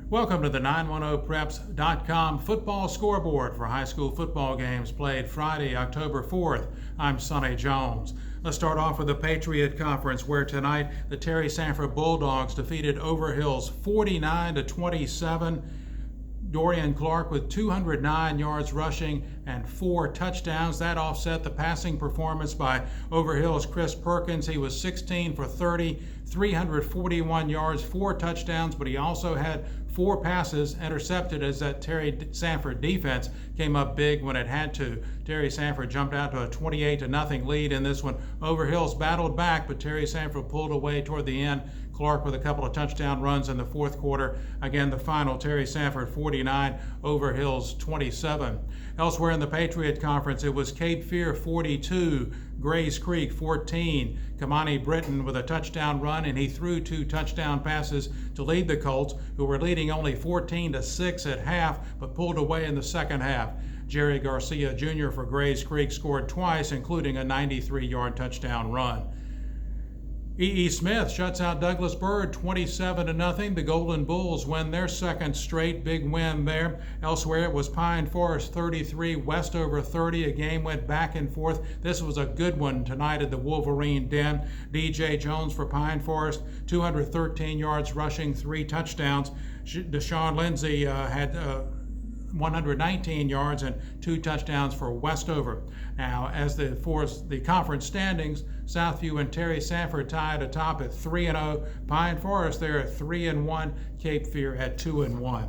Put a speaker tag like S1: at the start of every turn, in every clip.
S1: Welcome to the 910Preps.com football scoreboard for high school football games played Friday, October 4th. I'm Sonny Jones. Let's start off with the Patriot Conference, where tonight the Terry Sanford Bulldogs defeated Overhill's 49-27. Dorian Clark with 209 yards rushing and 4 touchdowns. That offset the passing performance by Overhill's Chris Perkins. He was 16 for 30, 341 yards, 4 touchdowns, but he also had 4 passes intercepted as that Terry Sanford defense came up big when it had to. Terry Sanford jumped out to a 28-0 lead in this one. Overhill's battled back, but Terry Sanford pulled away toward the end. Clark with a couple of touchdown runs in the fourth quarter. Again, the final, Terry Sanford 49, Overhill's 27. Elsewhere in the Patriot Conference, it was Cape Fear 42, Grays Creek 14. Kamani Britton with a touchdown run, and he threw 2 touchdown passes to lead the Colts, who were leading only 14-6 at half, but pulled away in the second half. Jerry Garcia Jr. for Grays Creek scored twice, including a 93-yard touchdown run. E.E. Smith shuts out Douglas Byrd 27-0. The Golden Bulls win their second straight big win there. Elsewhere, it was Pine Forest 33, Westover 30. A game went back and forth. This was a good one tonight at the Wolverine Den. D.J. Jones for Pine Forest, 213 yards rushing, 3 touchdowns. Deshaun Lindsay had 119 yards and 2 touchdowns for Westover. Now, as the conference standings, Southview and Terry Sanford tied atop at 3-0. Pine Forest there at 3-1. Cape Fear at 2-1.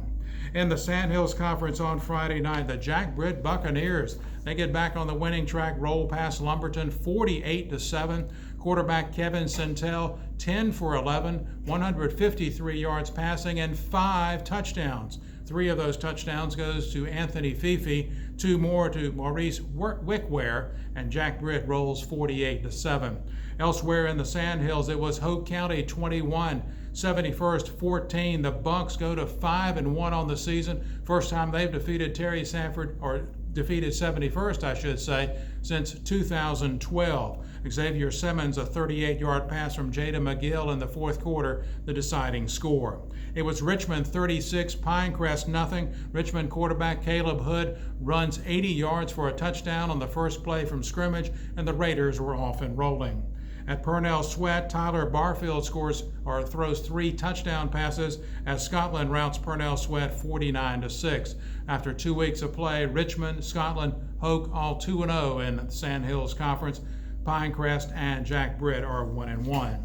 S1: In the Sandhills Conference on Friday night, the Jack Britt Buccaneers, they get back on the winning track, roll past Lumberton 48-7. Quarterback Kevin Centel 10 for 11, 153 yards passing and 5 touchdowns. 3 of those touchdowns goes to Anthony Fifi, 2 more to Maurice Wickware, and Jack Britt rolls 48-7. Elsewhere in the Sandhills, it was Hope County 21, 71st 14. The Bucks go to 5-1 on the season. First time they've defeated Terry Sanford, or defeated 71st, I should say, since 2012. Xavier Simmons, a 38-yard pass from Jada McGill in the fourth quarter, the deciding score. It was Richmond 36, Pinecrest nothing. Richmond quarterback Caleb Hood runs 80 yards for a touchdown on the first play from scrimmage, and the Raiders were off and rolling. At Purnell Sweat, Tyler Barfield throws 3 touchdown passes as Scotland routs Purnell Sweat 49-6. After 2 weeks of play, Richmond, Scotland, Hoke all 2-0 in the Sandhills Conference. Pinecrest and Jack Britt are 1-1.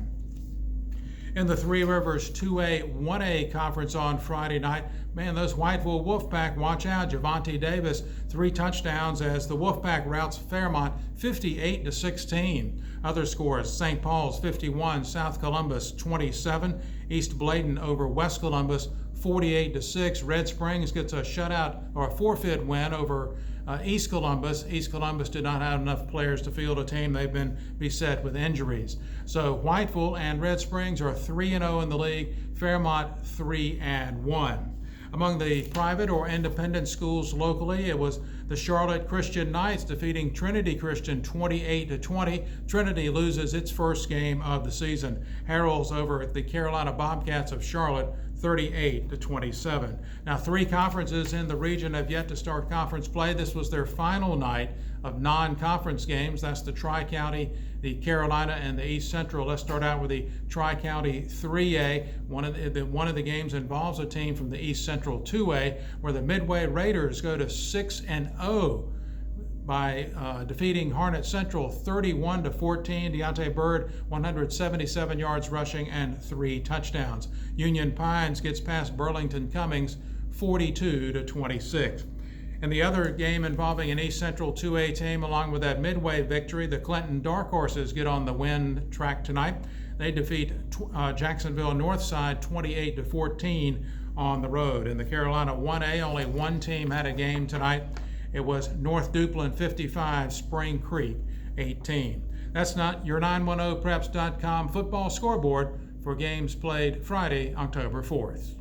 S1: In the Three Rivers 2A, 1A conference on Friday night, man, those Whiteville Wolfpack, watch out. Javante Davis, 3 touchdowns as the Wolfpack routs Fairmont 58-16. Other scores, St. Paul's 51, South Columbus 27, East Bladen over West Columbus 48-6. Red Springs gets a shutout or a forfeit win over East Columbus. East Columbus did not have enough players to field a team. They've been beset with injuries. So Whiteville and Red Springs are 3-0 in the league. Fairmont 3-1. Among the private or independent schools locally, it was the Charlotte Christian Knights defeating Trinity Christian 28-20. Trinity loses its first game of the season. Harrell's over at the Carolina Bobcats of Charlotte 38-27. Now, 3 conferences in the region have yet to start conference play. This was their final night of non-conference games. That's the Tri-County, the Carolina, and the East Central. Let's start out with the Tri-County 3A. One of the games involves a team from the East Central 2A, where the Midway Raiders go to 6-0 by defeating Harnett Central 31-14. Deontay Byrd, 177 yards rushing and 3 touchdowns. Union Pines gets past Burlington Cummings 42-26. In the other game involving an East Central 2A team, along with that Midway victory, the Clinton Dark Horses get on the win track tonight. They defeat Jacksonville Northside 28-14 on the road. In the Carolina 1A, only one team had a game tonight. It was North Duplin 55, Spring Creek 18. That's not your 910Preps.com football scoreboard for games played Friday, October 4th.